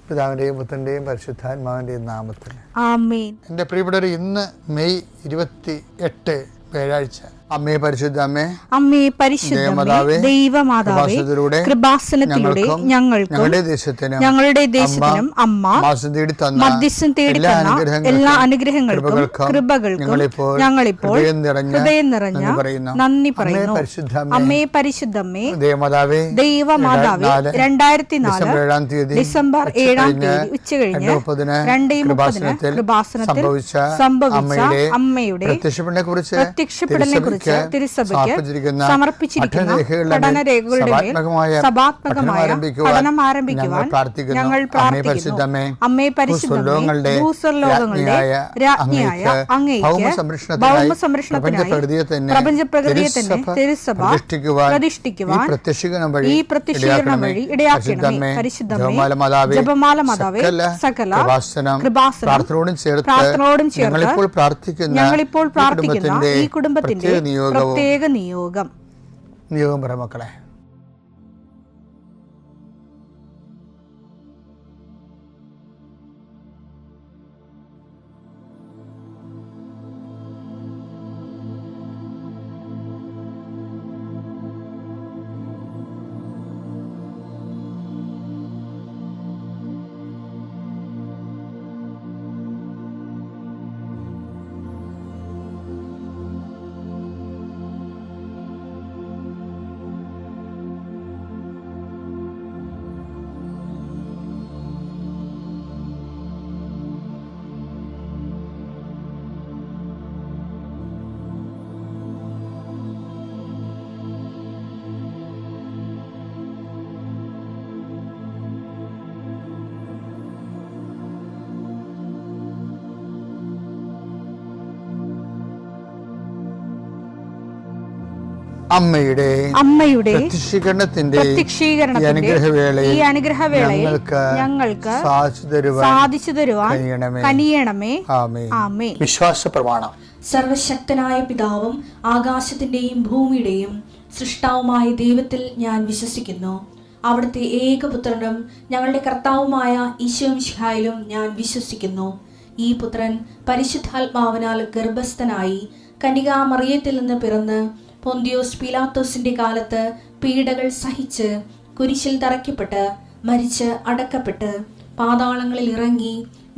പിതാവിൻ്റെയും പുത്രൻ്റെയും പരിശുദ്ധാത്മാവിൻ്റെയും നാമത്തിൽ ആമേൻ. എൻ്റെ പ്രിയപ്പെട്ടവർ, ഇന്ന് മെയ് 28 വ്യാഴാഴ്ച. അമ്മേ പരിശുദ്ധ അമ്മേ, അമ്മേ പരിശുദ്ധമേ, ദൈവമാതാവേ, കൃപാസനത്തിലൂടെ ഞങ്ങൾക്കും ഞങ്ങളുടെ ദേശത്തിനും അമ്മ മധ്യസ്ഥം തേടി തന്ന എല്ലാ അനുഗ്രഹങ്ങൾക്കും കൃപകൾക്കും ഞങ്ങളിപ്പോൾ ഹൃദയം നിറഞ്ഞ നന്ദി പറയുന്നു. അമ്മേ പരിശുദ്ധമേ, ദൈവമാതാവേ, 2004 ഡിസംബർ 7 ഉച്ചകഴിഞ്ഞ് 2:30 കൃപാസനത്തിൽ സംഭവിച്ച അമ്മയുടെ പ്രത്യക്ഷപ്പെടലിനെ കുറിച്ച് തിരുസഭയ്ക്ക് സമർപ്പിച്ചിരിക്കുന്ന പഠനരേഖകളുടെ മേൽ സഭാത്മകമായ പഠനം ആരംഭിക്കുവാൻ ഞങ്ങൾ പ്രാർത്ഥിക്കുന്നു. അമ്മേ പരിശുദ്ധമേ, ഭൂസ്വർലോകങ്ങളുടെ രാജ്ഞിയായ അങ്ങേയ്ക്ക് ഭൗമസംരക്ഷണത്തിനായി പ്രപഞ്ചപ്രകൃതിയെ തന്നെ തിരുസഭ പ്രതിഷ്ഠിക്കുവാൻ ഈ പ്രത്യക്ഷീകരണം വഴി ഇടയാക്കണമേ. പരിശുദ്ധമേ, ജപമാല മാതാവേ, സകല കൃപാസനം പ്രാർത്ഥനയോടും ചേർത്ത് ഞങ്ങളിപ്പോൾ പ്രാർത്ഥിക്കുന്ന ഈ കുടുംബത്തിന്റെ പ്രത്യേക നിയോഗം പറ മക്കളെ. അമ്മയുടെ പ്രത്യക്ഷീകരണത്തിന്റെ ഈ അനുഗ്രഹവേളയിൽ ഞങ്ങൾക്ക് സാധിച്ചു തരുവാൻ കനിയണമേ. ആമേൻ. വിശ്വാസ പ്രമാണം. സർവശക്തനായ പിതാവും ആകാശത്തിന്റെയും ഭൂമിയുടെയും സൃഷ്ടാവുമായ ദൈവത്തിൽ ഞാൻ വിശ്വസിക്കുന്നു. അവിടുത്തെ ഏകപുത്രനും ഞങ്ങളുടെ കർത്താവുമായ ഈശോ മിശിഹായിലും ഞാൻ വിശ്വസിക്കുന്നു. ഈ പുത്രൻ പരിശുദ്ധാത്മാവിനാൽ ഗർഭസ്ഥനായി കന്യകാമറിയത്തിൽ നിന്ന് പിറന്ന് പൊന്തിയോസ് പീലാത്തോസിന്റെ കാലത്ത് പീഡകൾ സഹിച്ച് കുരിശിൽ തറയ്ക്കപ്പെട്ട് മരിച്ച് അടക്കപ്പെട്ട് പാതാളങ്ങളിൽ ഇറങ്ങി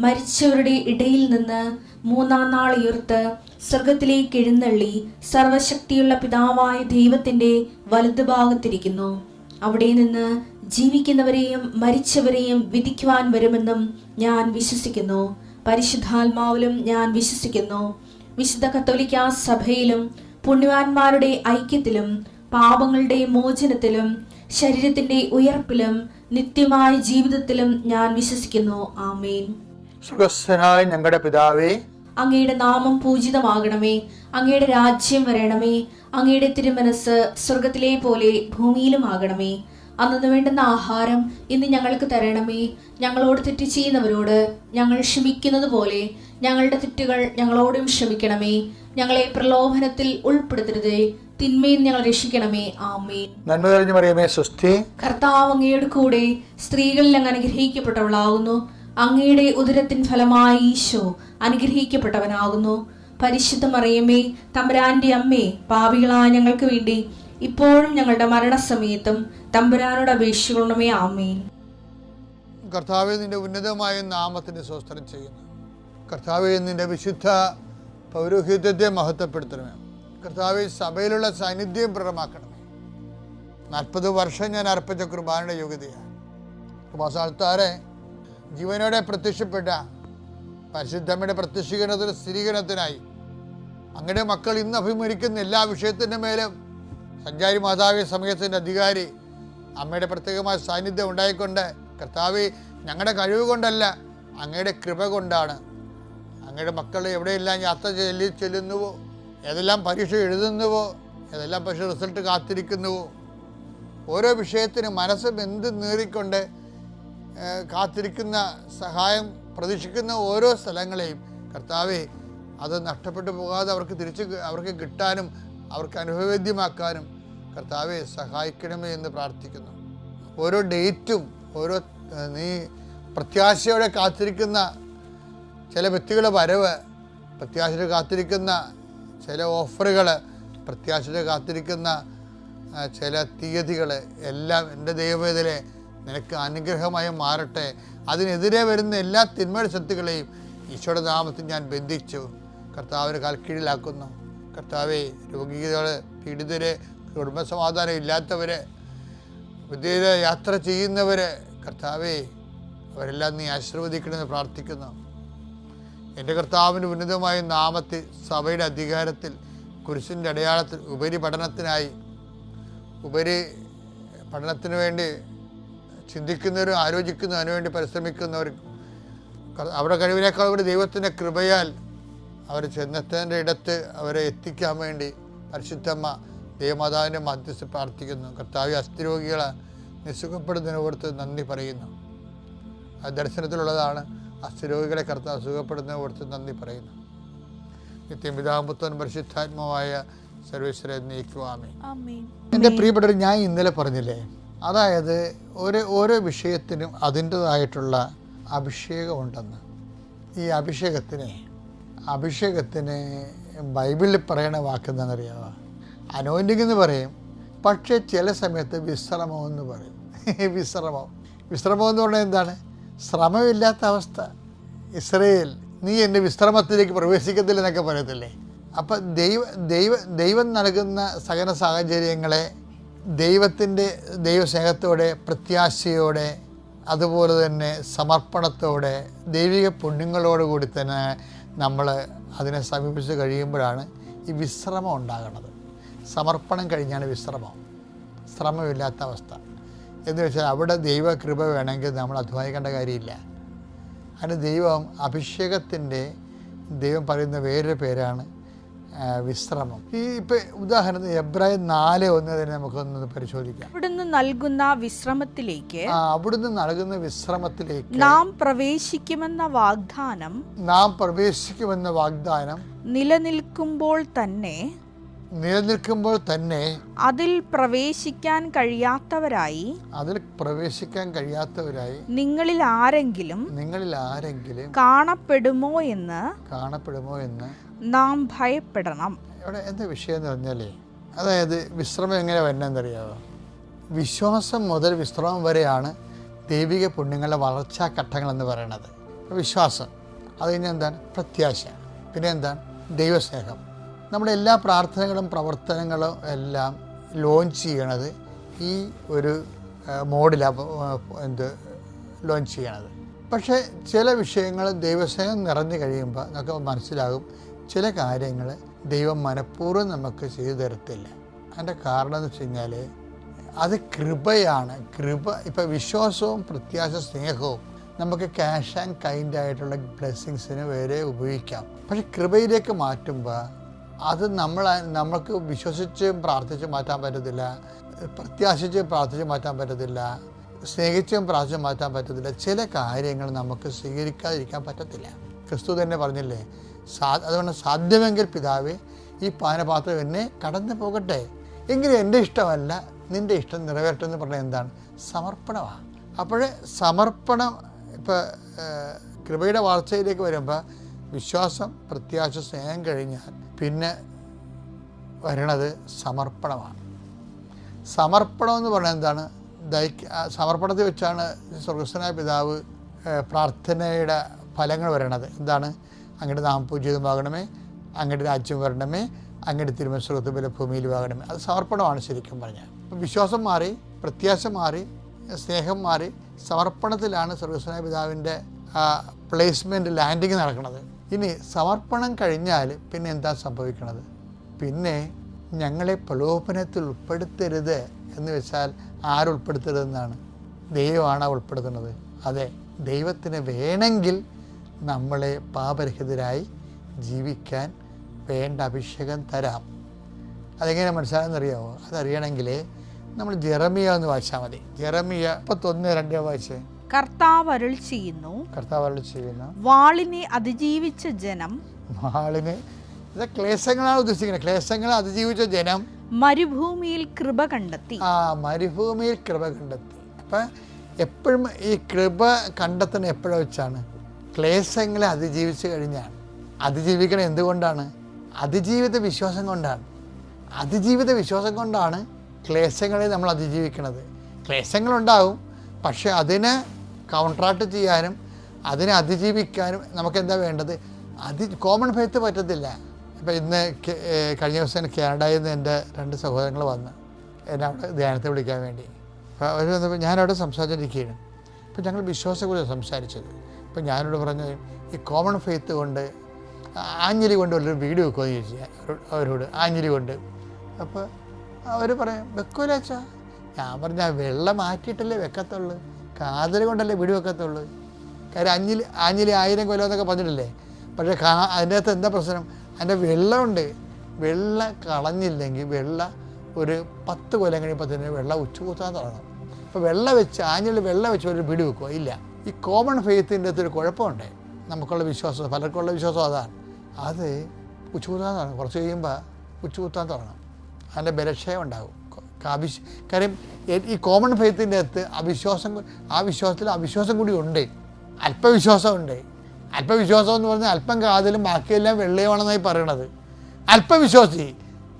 മരിച്ചവരുടെ ഇടയിൽ നിന്ന് 3-ാം നാൾ ഉയർത്ത് സ്വർഗത്തിലേക്ക് എഴുന്നള്ളി സർവശക്തിയുള്ള പിതാവായ ദൈവത്തിന്റെ വലതുഭാഗത്തിരിക്കുന്നു. അവിടെ നിന്ന് ജീവിക്കുന്നവരെയും മരിച്ചവരെയും വിധിക്കുവാൻ വരുമെന്നും ഞാൻ വിശ്വസിക്കുന്നു. പരിശുദ്ധാത്മാവിലും ഞാൻ വിശ്വസിക്കുന്നു. വിശുദ്ധ കത്തോലിക്കാ സഭയിലും പുണ്യവാന്മാരുടെ ഐക്യത്തിലും പാപങ്ങളുടെ മോചനത്തിലും ശരീരത്തിന്റെ ഉയർപ്പിലും നിത്യമായ ജീവിതത്തിലും ഞാൻ വിശ്വസിക്കുന്നു. ആമേൻ. സുഖസ്ഥനായ ഞങ്ങളുടെ പിതാവേ, അങ്ങയുടെ നാമം പൂജിതമാകണമേ. അങ്ങയുടെ രാജ്യം വരണമേ. അങ്ങയുടെ തിരുമനസ് സ്വർഗത്തിലെ പോലെ ഭൂമിയിലും ആകണമേ. അന്നു വേണ്ടുന്ന ആഹാരം ഇന്ന് ഞങ്ങൾക്ക് തരണമേ. ഞങ്ങളോട് തെറ്റ് ചെയ്യുന്നവരോട് ഞങ്ങൾ ക്ഷമിക്കുന്നത് പോലെ ഞങ്ങളുടെ തെറ്റുകൾ ഞങ്ങളോടും ക്ഷമിക്കണമേ. ഞങ്ങളെ പ്രലോഭനത്തിൽ ഉൾപ്പെടുത്തരുതേ, തിന്മയിൽ ഞങ്ങൾ രക്ഷിക്കണമേ. ആമേൻ. നന്മ നിറഞ്ഞ മറിയമേ, സ്വസ്തി. കർത്താവ് അങ്ങയുടെ കൂടെ സ്ത്രീകളിൽ അങ്ങ് അനുഗ്രഹിക്കപ്പെട്ടവളാകുന്നു. അങ്ങയുടെ ഉദരത്തിൻ ഫലമായി ഈശോ അനുഗ്രഹിക്കപ്പെട്ടവനാകുന്നു. പരിശുദ്ധ മറിയമേ, തമ്പുരാന്റെ അമ്മേ, പാപികളായ ഞങ്ങൾക്ക് വേണ്ടി ഇപ്പോഴും ഞങ്ങളുടെ മരണസമയത്തും തമ്പുരാനോട് അപേക്ഷിക്കണമേ. ആമേൻ. കർത്താവേ, നിന്റെ ഉന്നതമായ നാമത്തിന് സ്തോത്രം ചെയ്യുന്നു. കർത്താവേ, നിന്റെ വിശുദ്ധ പൗരോഹിത്യത്തെ മഹത്വപ്പെടുത്തണമേ. കർത്താവേ, സഭയിലുള്ള സാന്നിധ്യം പ്രകടമാക്കണമേ. 40 വർഷം ഞാൻ അർപ്പിച്ച കുർബാനയുടെ യോഗ്യതയാണ്. കൃപാസ്ഥാനത്താറെ ജീവനോടെ പ്രത്യക്ഷപ്പെട്ട പരിശുദ്ധമ്മയുടെ പ്രത്യക്ഷീകരണത്തിന് സ്ഥിരീകരണത്തിനായി അങ്ങയുടെ മക്കൾ ഇന്ന് അഭിമുഖിക്കുന്ന എല്ലാ വിഷയത്തിൻ്റെ മേലും സഞ്ചാരി മാതാവേ, സമയത്തിൻ്റെ അധികാരി അമ്മയുടെ പ്രത്യേകമായ സാന്നിധ്യം ഉണ്ടായിക്കൊണ്ട് കർത്താവേ, ഞങ്ങളുടെ കഴിവ് കൊണ്ടല്ല, അങ്ങയുടെ കൃപ കൊണ്ടാണ് അങ്ങയുടെ മക്കൾ എവിടെയെല്ലാം യാത്ര ചെല്ലുന്നുവോ, ഏതെല്ലാം പരീക്ഷ എഴുതുന്നുവോ, ഏതെല്ലാം പക്ഷേ റിസൾട്ട് കാത്തിരിക്കുന്നുവോ, ഓരോ വിഷയത്തിന് മനസ്സ് എന്ത് നേറിക്കൊണ്ട് കാത്തിരിക്കുന്ന സഹായം പ്രതീക്ഷിക്കുന്ന ഓരോ സ്ഥലങ്ങളെയും കർത്താവേ, അത് നഷ്ടപ്പെട്ടു പോകാതെ അവർക്ക് കിട്ടാനും അവർക്ക് അനുഭവവേദ്യമാക്കാനും കർത്താവെ സഹായിക്കണമേ എന്ന് പ്രാർത്ഥിക്കുന്നു. ഓരോ ഡേറ്റും നീ പ്രത്യാശയോടെ കാത്തിരിക്കുന്ന ചില വ്യക്തികളുടെ വരവ്, പ്രത്യാശയോടെ കാത്തിരിക്കുന്ന ചില ഓഫറുകൾ, പ്രത്യാശയോടെ കാത്തിരിക്കുന്ന ചില തീയതികൾ എല്ലാം എൻ്റെ ദൈവവേദനെ നിനക്ക് അനുഗ്രഹമായി മാറട്ടെ. അതിനെതിരെ വരുന്ന എല്ലാ തിന്മയുടെ ശക്തികളെയും ഈശോയുടെ നാമത്തിൽ ഞാൻ ബന്ധിച്ചു കർത്താവിന് കാൽക്കീഴിലാക്കുന്നു. കർത്താവെ, രോഗികൾ, പീഡിതര്, കുടുംബസമാധാനം ഇല്ലാത്തവര്, വിദേശ യാത്ര ചെയ്യുന്നവര്, കർത്താവെ അവരെല്ലാം നീ ആശീർവദിക്കണമെന്ന് പ്രാർത്ഥിക്കുന്നു. എൻ്റെ കർത്താവിൻ്റെ ഉന്നതമായ നാമത്തിൽ സഭയുടെ അധികാരത്തിൽ കുരിശിൻ്റെ അടയാളത്തിൽ ഉപരി പഠനത്തിന് വേണ്ടി ചിന്തിക്കുന്നവരും ആലോചിക്കുന്നവരും അതിനുവേണ്ടി പരിശ്രമിക്കുന്നവരും അവരുടെ കഴിവിനേക്കാൾ കൂടി ദൈവത്തിൻ്റെ കൃപയാൽ അവർ ചെന്നെത്തേണ്ട ഇടത്ത് അവരെ എത്തിക്കാൻ വേണ്ടി പരിശുദ്ധമ്മ ദൈവമാതാവിൻ്റെ മധ്യസ്ഥ പ്രാർത്ഥിക്കുന്നു. കർത്താവ് അസ്ഥിരോഗികളെ നിസുഖപ്പെടുന്നതിനെ ഓർത്ത് നന്ദി പറയുന്നു. ആ ദർശനത്തിലുള്ളതാണ്. അസ്ഥിരോഗികളെ കർത്താവ് സുഖപ്പെടുന്നതിനെ ഓർത്ത് നന്ദി പറയുന്നു. നിത്യം പിതാവും പുത്രനും പരിശുദ്ധാത്മാവായ സർവേശ്വരനെ നീക്കുവാമേ. എൻ്റെ പ്രിയപ്പെട്ടവർ, ഞാൻ ഇന്നലെ പറഞ്ഞില്ലേ, അതായത് ഓരോ വിഷയത്തിനും അതിൻ്റെതായിട്ടുള്ള അഭിഷേകമുണ്ടെന്ന്. ഈ അഭിഷേകത്തിന് ബൈബിളിൽ പറയണ വാക്കെന്താണെന്നറിയാമോ? അനോയിൻറ്റിങ് എന്ന് പറയും, പക്ഷേ ചില സമയത്ത് വിശ്രമം എന്ന് പറയും. വിശ്രമം എന്ന് പറഞ്ഞാൽ എന്താണ്? ശ്രമമില്ലാത്ത അവസ്ഥ. ഇസ്രയേൽ, നീ എൻ്റെ വിശ്രമത്തിലേക്ക് പ്രവേശിക്കത്തില്ല എന്നൊക്കെ പറയത്തില്ലേ? അപ്പം ദൈവം നൽകുന്ന സകല സാഹചര്യങ്ങളെ ദൈവസ്നേഹത്തോടെ, പ്രത്യാശയോടെ, അതുപോലെ തന്നെ സമർപ്പണത്തോടെ, ദൈവിക പുണ്യങ്ങളോടുകൂടി തന്നെ നമ്മൾ അതിനെ സമീപിച്ച് കഴിയുമ്പോഴാണ് ഈ വിശ്രമം ഉണ്ടാകുന്നത്. സമർപ്പണം കഴിഞ്ഞാണ് ശ്രമമില്ലാത്ത അവസ്ഥ എന്ന് വെച്ചാൽ അവിടെ ദൈവകൃപ വേണമെങ്കിൽ നമ്മൾ അധ്വാനിക്കേണ്ട കാര്യമില്ല. അതിന് ദൈവം പറയുന്ന വേറൊരു പേരാണ് വിശ്രമം. ഈ ഇപ്പം ഉദാഹരണത്തിന് എബ്രായർ 4:1 തന്നെ നമുക്കൊന്ന് പരിശോധിക്കാം. അവിടുന്ന് നൽകുന്ന വിശ്രമത്തിലേക്ക് നാം പ്രവേശിക്കുമെന്ന വാഗ്ദാനം നിലനിൽക്കുമ്പോൾ തന്നെ അതിൽ പ്രവേശിക്കാൻ കഴിയാത്തവരായി നിങ്ങളിൽ ആരെങ്കിലും കാണപ്പെടുമോ എന്ന് നാം ഭയപ്പെടണം. ഇവിടെ എന്താ വിഷയം എന്ന് പറഞ്ഞാലേ, അതായത് വിശ്രമം എങ്ങനെ വരണമെന്നറിയാമോ? വിശ്വാസം മുതൽ വിശ്രമം വരെയാണ് ദൈവിക പുണ്യങ്ങളുടെ വളർച്ചാ ഘട്ടങ്ങളെന്ന് പറയുന്നത്. വിശ്വാസം, അത് കഴിഞ്ഞാൽ എന്താണ്? പ്രത്യാശ, പിന്നെ എന്താണ്? ദൈവസ്നേഹം. നമ്മുടെ എല്ലാ പ്രാർത്ഥനകളും പ്രവർത്തനങ്ങളും എല്ലാം ലോഞ്ച് ചെയ്യണത് ഈ ഒരു മോഡിലാണ് ലോഞ്ച് ചെയ്യണത്. പക്ഷേ ചില വിഷയങ്ങൾ ദൈവസ്നേഹം നിറഞ്ഞു കഴിയുമ്പോൾ നമുക്ക് മനസ്സിലാകും ചില കാര്യങ്ങൾ ദൈവം മനഃപൂർവ്വം നമുക്ക് ചെയ്തു തരത്തില്ല. അതിൻ്റെ കാരണം എന്ന് വെച്ച് കഴിഞ്ഞാൽ അത് കൃപയാണ്. ഇപ്പം വിശ്വാസവും പ്രത്യാശ സ്നേഹവും നമുക്ക് ക്യാഷ് ആൻഡ് കൈൻഡായിട്ടുള്ള ബ്ലെസ്സിങ്സിന് വരെ ഉപയോഗിക്കാം. പക്ഷെ കൃപയിലേക്ക് മാറ്റുമ്പോൾ അത് നമ്മൾക്ക് വിശ്വസിച്ചും പ്രാർത്ഥിച്ചും മാറ്റാൻ പറ്റത്തില്ല, പ്രത്യാശിച്ചും പ്രാർത്ഥിച്ച് മാറ്റാൻ പറ്റത്തില്ല, സ്നേഹിച്ചും പ്രാർത്ഥിച്ചും മാറ്റാൻ പറ്റത്തില്ല. ചില കാര്യങ്ങൾ നമുക്ക് സ്വീകരിക്കാതിരിക്കാൻ പറ്റത്തില്ല. ക്രിസ്തു തന്നെ പറഞ്ഞില്ലേ, അതുകൊണ്ട് സാധ്യമെങ്കിൽ പിതാവേ ഈ പാനപാത്രം എന്നെ കടന്നു പോകട്ടെ, എങ്കിലും എൻ്റെ ഇഷ്ടമല്ല നിൻ്റെ ഇഷ്ടം നിറവേറ്റെന്ന് പറഞ്ഞാൽ എന്താണ്? സമർപ്പണമാണ്. അപ്പോഴേ സമർപ്പണം ഇപ്പോൾ കൃപയുടെ വളർച്ചയിലേക്ക് വരുമ്പോൾ വിശ്വാസം, പ്രത്യാശ, സ്നേഹം കഴിഞ്ഞാൽ പിന്നെ വരണത് സമർപ്പണമാണ്. സമർപ്പണം എന്ന് പറഞ്ഞാൽ എന്താണ്? സമർപ്പണത്തിൽ വെച്ചാണ് സ്വർഗസ്ഥനായ പിതാവ് പ്രാർത്ഥനയുടെ ഫലങ്ങൾ വരണത്. എന്താണ്? അങ്ങയുടെ നാമം പൂജിതമാകണമേ, അങ്ങയുടെ രാജ്യം വരണമേ, അങ്ങയുടെ തിരുമനസ് സ്വർഗ്ഗത്തിൽ പോലെ ഭൂമിയിലും ആകണമേ. അത് സമർപ്പണമാണ് ശരിക്കും പറഞ്ഞാൽ. വിശ്വാസം മാറി, പ്രത്യാശ മാറി, സ്നേഹം മാറി, സമർപ്പണത്തിലാണ് സ്വർഗസ്ഥനായ പിതാവിൻ്റെ പ്ലേസ്മെൻറ്റ്, ലാൻഡിങ് നടക്കുന്നത്. ഇനി സമർപ്പണം കഴിഞ്ഞാൽ പിന്നെ എന്താ സംഭവിക്കണത്? പിന്നെ ഞങ്ങളെ പ്രലോഭനത്തിൽ ഉൾപ്പെടുത്തരുത് എന്ന് വെച്ചാൽ ആരുൾപ്പെടുത്തരുതെന്നാണ്? ദൈവമാണ് ഉൾപ്പെടുത്തുന്നത്. അതെ, ദൈവത്തിന് വേണമെങ്കിൽ നമ്മളെ പാപരഹിതരായി ജീവിക്കാൻ വേണ്ട അഭിഷേകം തരാം. അതെങ്ങനെ മനസ്സിലാകുന്നറിയാമോ? അതറിയണമെങ്കിൽ നമ്മൾ ജെറമിയ എന്ന് വായിച്ചാൽ മതി. ജെറമിയ 31:2 വായിച്ചേ. കർത്താവ് അരുൾ ചെയ്യുന്നു, വാളിനെ അതിജീവിച്ച ജനം, ക്ലേശങ്ങളാണ് ഉദ്ദേശിക്കുന്നത്, ക്ലേശങ്ങളെ അതിജീവിച്ച ജനം മരുഭൂമിയിൽ കൃപ കണ്ടെത്തി. അപ്പം എപ്പോഴും ഈ കൃപ കണ്ടെത്തുന്ന എപ്പോഴും വെച്ചാണ് ക്ലേശങ്ങളെ അതിജീവിച്ച് കഴിഞ്ഞാണ്. അതിജീവിക്കണം എന്തുകൊണ്ടാണ്? അതിജീവിത വിശ്വാസം കൊണ്ടാണ്. അതിജീവിത വിശ്വാസം കൊണ്ടാണ് ക്ലേശങ്ങളെ നമ്മൾ അതിജീവിക്കുന്നത്. ക്ലേശങ്ങളുണ്ടാവും, പക്ഷെ അതിനെ കൗണ്ടറാക്ട് ചെയ്യാനും അതിനെ അതിജീവിക്കാനും നമുക്കെന്താ വേണ്ടത്? കോമൺ ഫെയ്ത്ത് പറ്റത്തില്ല. ഇപ്പം ഇന്ന് കഴിഞ്ഞ ദിവസം കാനഡയിൽ നിന്ന് എൻ്റെ 2 സഹോദരങ്ങൾ വന്ന് എന്നെ അവിടെ ധ്യാനത്തെ വിളിക്കാൻ വേണ്ടി. അപ്പോൾ അവർ വന്നപ്പോൾ ഞാനവിടെ സംസാരിച്ചിരിക്കുകയാണ്. അപ്പോൾ ഞങ്ങൾ വിശ്വാസത്തെക്കുറിച്ച് സംസാരിച്ചത്. അപ്പോൾ ഞാനോട് പറഞ്ഞു, ഈ കോമൺ ഫെയ്ത്ത് കൊണ്ട് ആഞ്ഞിലി കൊണ്ട് ഒരു വീഡിയോ വെക്കുമെന്ന് ചോദിച്ചു അവരോട്. ആഞ്ഞിലി കൊണ്ട്. അപ്പോൾ അവർ പറയും വെക്കൂല അച്ഛാ. ഞാൻ പറഞ്ഞാൽ വെള്ളം മാറ്റിയിട്ടല്ലേ വെക്കത്തുള്ളൂ, കാതൽ കൊണ്ടല്ലേ വീഡിയോ വെക്കത്തുള്ളൂ. കാര്യം ആഞ്ഞിലി 1000 കൊല്ലം എന്നൊക്കെ പറഞ്ഞിട്ടില്ലേ. പക്ഷേ അതിൻ്റെ അകത്ത് എന്താ പ്രശ്നം? അതിൻ്റെ വെള്ളമുണ്ട്. വെള്ളം കളഞ്ഞില്ലെങ്കിൽ ഒരു 10 കൊല്ലം കഴിയുമ്പോൾ തന്നെ വെള്ളം ഉച്ചുകൂത്താൻ തുടങ്ങും. അപ്പോൾ ആഞ്ഞിലി വെള്ളം വെച്ച് ഒരു വീഡിയോ വെക്കുക ഇല്ല. ഈ കോമൺ ഫെയ്ത്തിൻ്റെ അകത്തൊരു കുഴപ്പമുണ്ട്. നമുക്കുള്ള വിശ്വാസം, പലർക്കുള്ള വിശ്വാസം അതാണ്. അത് ഉച്ചുകൂത്താൻ തുടങ്ങും. കുറച്ച് കഴിയുമ്പോൾ ഉച്ചുകൂത്താൻ തുടങ്ങും. അതിൻ്റെ ബലക്ഷയം ഉണ്ടാകും. കാര്യം ഈ കോമൺ ഫെയ്ത്തിൻ്റെ അകത്ത് വിശ്വാസത്തിൽ അവിശ്വാസം കൂടി ഉണ്ട്. അല്പവിശ്വാസമുണ്ട്. അല്പവിശ്വാസം എന്ന് പറഞ്ഞാൽ അല്പം കാതലും ബാക്കിയെല്ലാം വെള്ളയുമാണെന്നായി പറയണത്. അല്പവിശ്വാസി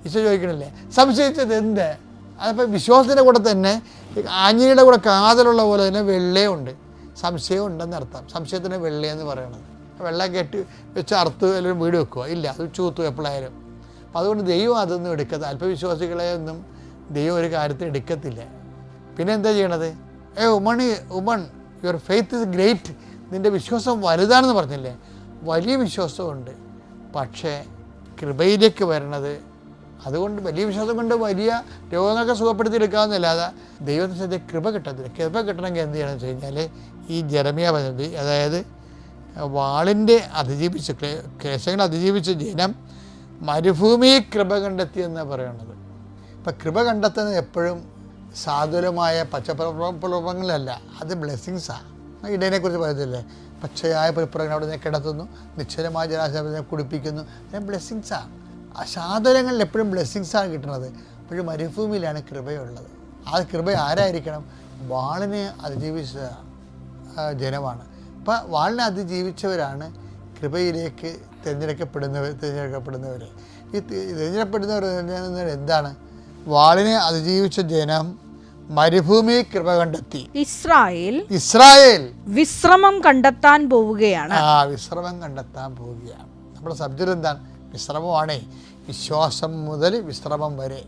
ഈശോ ചോദിക്കണില്ലേ സംശയിച്ചത് എന്ത്? അതിപ്പോൾ വിശ്വാസത്തിൻ്റെ കൂടെ തന്നെ ആഞ്ഞിലിയുടെ കൂടെ കാതലുള്ള പോലെ തന്നെ വെള്ളയുണ്ട്, സംശയം ഉണ്ടെന്ന് അർത്ഥം. സംശയത്തിന് വെള്ളയെന്ന് പറയണത്. വെള്ളം കെട്ടി വെച്ച് അറുത്ത് എല്ലാവരും വീട് വെക്കുക ഇല്ല, അത് ചൂത്തു എപ്പോഴായാലും. അപ്പോൾ അതുകൊണ്ട് ദൈവം അതൊന്നും എടുക്കത്തില്ല. അല്പവിശ്വാസികളെ ഒന്നും ദൈവം ഒരു കാര്യത്തിൽ എടുക്കത്തില്ല. പിന്നെ എന്താ ചെയ്യണത്? Woman your faith is great. നിൻ്റെ വിശ്വാസം വലുതാണെന്ന് പറഞ്ഞില്ലേ? വലിയ വിശ്വാസമുണ്ട്, പക്ഷേ കൃപയിലേക്ക് വരണത് അതുകൊണ്ട് വലിയ വിശ്വാസം കൊണ്ട് വലിയ രോഗങ്ങളൊക്കെ സുഖപ്പെടുത്തിയെടുക്കാവുന്നല്ലാതെ ദൈവത്തിൻ്റെ കൃപ കിട്ടത്തില്ല. കൃപ കിട്ടണമെങ്കിൽ എന്ത് ചെയ്യണമെന്ന് വെച്ച് കഴിഞ്ഞാൽ ഈ ജെറമ്യ പദ്ധതി, അതായത് വാളിൻ്റെ ക്ലേശങ്ങൾ അതിജീവിച്ച ജനം മരുഭൂമി കൃപ കണ്ടെത്തിയെന്നാണ് പറയണത്. ഇപ്പം കൃപ കണ്ടെത്തുന്നത് എപ്പോഴും സാധുലമായ പച്ചപ്പുറങ്ങളല്ല, അത് ബ്ലെസ്സിങ്സാണ്. ഇടേനെക്കുറിച്ച് പറയത്തില്ലേ, പച്ചയായ പുൽപ്പുറങ്ങൾ അവിടെ നിന്ന് കിടത്തുന്നു, നിശ്ചലമായ ജലാശയം കുടിപ്പിക്കുന്നു. അത് ബ്ലെസ്സിങ്സാണ്. ആ സാധനങ്ങളിൽ എപ്പോഴും ബ്ലെസ്സിങ്സാണ് കിട്ടുന്നത്. അപ്പോഴും മരുഭൂമിയിലാണ് കൃപയുള്ളത്. ആ കൃപ ആരായിരിക്കണം? വാളിനെ അതിജീവിച്ച ജനമാണ്. അപ്പം വാളിനെ അതിജീവിച്ചവരാണ് കൃപയിലേക്ക് തിരഞ്ഞെടുക്കപ്പെടുന്നവർ. ഈ തിരഞ്ഞെടുക്കപ്പെടുന്നവർ എന്താണ്? വാളിനെ അതിജീവിച്ച ജനം മരുഭൂമി കൃപ കണ്ടെത്തി. ഇസ്രായേൽ വിശ്രമം കണ്ടെത്താൻ പോവുകയാണ്. വിശ്രമം കണ്ടെത്താൻ പോവുകയാണ്. നമ്മുടെ സബ്ജക്റ്റ് എന്താണ്? വിശ്രമമാണേ. വിശ്വാസം മുതൽ വിശ്രമം വരെ.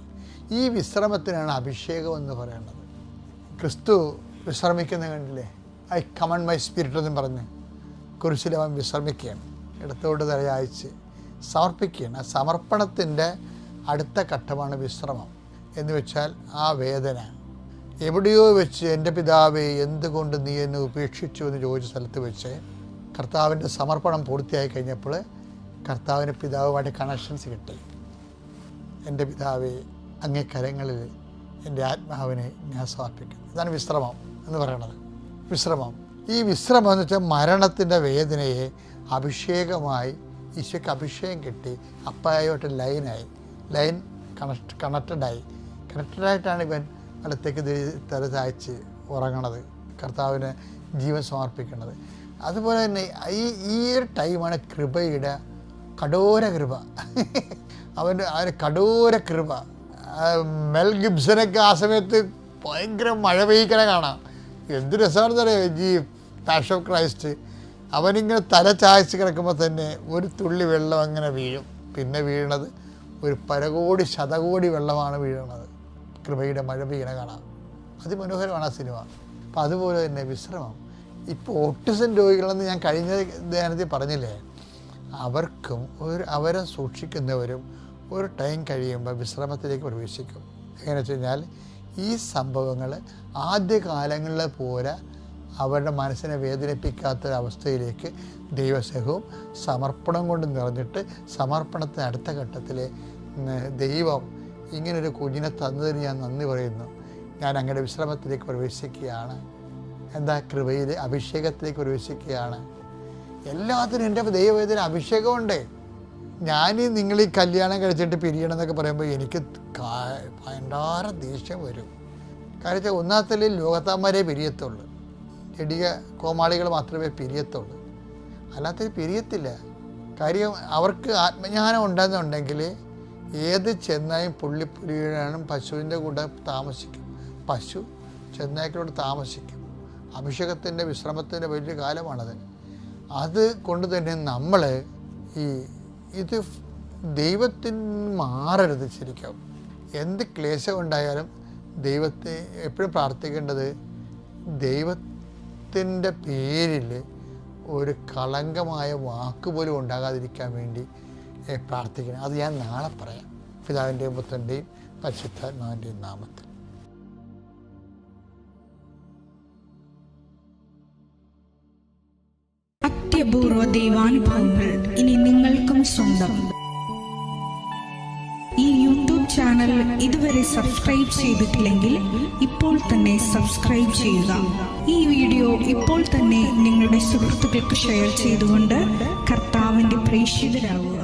ഈ വിശ്രമത്തിനാണ് അഭിഷേകം എന്ന് പറയുന്നത്. ക്രിസ്തു വിശ്രമിക്കുന്ന കണ്ടില്ലേ? ഐ കമണ്ട് മൈ സ്പിരിറ്റ് എന്നും പറഞ്ഞ് കുരിശിൽ അവൻ വിശ്രമിക്കുകയാണ്. ഇടത്തോട്ട് തലയാഴ്ച സമർപ്പിക്കുകയാണ്. ആ സമർപ്പണത്തിൻ്റെ അടുത്ത ഘട്ടമാണ് വിശ്രമം. എന്ന് വെച്ചാൽ ആ വേദന എവിടെയോ വെച്ച് എൻ്റെ പിതാവേ എന്തുകൊണ്ട് നീ എന്നെ ഉപേക്ഷിച്ചു എന്ന് ചോദിച്ച സ്ഥലത്ത് വെച്ച് കർത്താവിൻ്റെ സമർപ്പണം പൂർത്തിയായി കഴിഞ്ഞപ്പോൾ കർത്താവിൻ്റെ പിതാവുമായിട്ട് കണക്ഷൻസ് കിട്ടി. എൻ്റെ പിതാവേ അങ്ങേ കരങ്ങളിൽ എൻ്റെ ആത്മാവിനെ ഞാൻ സമർപ്പിക്കുന്നു. ഇതാണ് വിശ്രമം എന്ന് പറയുന്നത്. വിശ്രമം. ഈ വിശ്രമം എന്ന് വെച്ചാൽ മരണത്തിൻ്റെ വേദനയെ അഭിഷേകമായി ഈശോയ്ക്ക് അഭിഷേകം കിട്ടി. അപ്പായോട്ട് ലൈൻ കണക്റ്റഡായിട്ടാണ് ഇവൻ അടുത്തേക്ക് തല ചായ്ച്ച് ഉറങ്ങണത്, കർത്താവിന് ജീവൻ സമർപ്പിക്കുന്നത്. അതുപോലെ തന്നെ ഈ ഒരു ടൈമാണ് കൃപയുടെ കഠോര കൃപ. അവൻ്റെ കഠോര കൃപ. മെൽ ഗിബ്സനൊക്കെ ആ സമയത്ത് ഭയങ്കര മഴ പെയ്യിക്കണ കാണാം. എന്ത് രസമാണെന്ന് അറിയാം. ഈ പാഷൻ ഓഫ് ക്രൈസ്റ്റ് അവനിങ്ങനെ തല ചായ്ച്ച് കിടക്കുമ്പോൾ തന്നെ ഒരു തുള്ളി വെള്ളം അങ്ങനെ വീഴും. പിന്നെ വീഴണത് ഒരു ശതകോടി വെള്ളമാണ് വീഴണത്. കൃപയുടെ മഴ പെയ്യണ കാണാം. അതിമനോഹരമാണ് ആ സിനിമ. അപ്പം അതുപോലെ തന്നെ വിശ്രമം. ഇപ്പോൾ ഓട്ടിസം രോഗികളെന്ന് ഞാൻ കഴിഞ്ഞ ധ്യാനത്തിൽ പറഞ്ഞില്ലേ, അവർക്കും അവരെ സൂക്ഷിക്കുന്നവരും ഒരു ടൈം കഴിയുമ്പോൾ വിശ്രമത്തിലേക്ക് പ്രവേശിക്കും. എങ്ങനെ വെച്ച് കഴിഞ്ഞാൽ ഈ സംഭവങ്ങൾ ആദ്യകാലങ്ങളിലെ പോലെ അവരുടെ മനസ്സിനെ വേദനിപ്പിക്കാത്തൊരവസ്ഥയിലേക്ക് ദൈവസ്നേഹവും സമർപ്പണം കൊണ്ട് നിറഞ്ഞിട്ട് സമർപ്പണത്തിന് അടുത്ത ഘട്ടത്തിൽ ദൈവം ഇങ്ങനൊരു കുഞ്ഞിനെ തന്നതിന് ഞാൻ നന്ദി പറയുന്നു, ഞാൻ അങ്ങയുടെ വിശ്രമത്തിലേക്ക് പ്രവേശിക്കുകയാണ്, എന്താ കൃപയിൽ അഭിഷേകത്തിലേക്ക് പ്രവേശിക്കുകയാണ്. എല്ലാത്തിനും എൻ്റെ ദൈവവേദന അഭിഷേകമുണ്ട്. നിങ്ങൾ ഈ കല്യാണം കഴിച്ചിട്ട് പിരിയണം എന്നൊക്കെ പറയുമ്പോൾ എനിക്ക് ഭയങ്കര ദേഷ്യം വരും. കാരണം വെച്ചാൽ ഒന്നാമത്തെ ലോകത്താന്മാരെ പിരിയത്തുള്ളൂ. ജഡിക കോമാളികൾ മാത്രമേ പിരിയത്തുള്ളൂ, അല്ലാത്തവർ പിരിയത്തില്ല. കാര്യം അവർക്ക് ആത്മജ്ഞാനം ഉണ്ടെന്നുണ്ടെങ്കിൽ ഏത് ചെന്നായും പുള്ളിപ്പുലിയാനും പശുവിൻ്റെ കൂടെ താമസിക്കും, പശു ചെന്നായ്ക്കളോട് താമസിക്കും. അഭിഷേകത്തിൻ്റെ വിശ്രമത്തിൻ്റെ വലിയ കാലമാണത്. അത് കൊണ്ട് തന്നെ നമ്മൾ ഇത് ദൈവത്തിന് മാറരുത്. ശരിക്കും എന്ത് ക്ലേശം ഉണ്ടായാലും ദൈവത്തെ എപ്പോഴും പ്രാർത്ഥിക്കേണ്ടത് ദൈവത്തിൻ്റെ പേരിൽ ഒരു കളങ്കമായ വാക്കുപോലും ഉണ്ടാകാതിരിക്കാൻ വേണ്ടി പ്രാർത്ഥിക്കണം. അത് ഞാൻ നാളെ പറയാം. പിതാവിൻ്റെയും പുത്രൻ്റെയും പരിശുദ്ധാത്മാവിൻ്റെയും നാമത്തിൽ. അത്യപൂർവ ദൈവാനുഭവങ്ങൾ ഇനി നിങ്ങൾക്കും സ്വന്തം. ഈ യൂട്യൂബ് ചാനൽ ഇതുവരെ സബ്സ്ക്രൈബ് ചെയ്തിട്ടില്ലെങ്കിൽ ഇപ്പോൾ തന്നെ സബ്സ്ക്രൈബ് ചെയ്യുക. ഈ വീഡിയോ ഇപ്പോൾ തന്നെ നിങ്ങളുടെ സുഹൃത്തുക്കൾക്ക് ഷെയർ ചെയ്തുകൊണ്ട് കർത്താവിന്റെ പ്രേക്ഷിതരാകുക.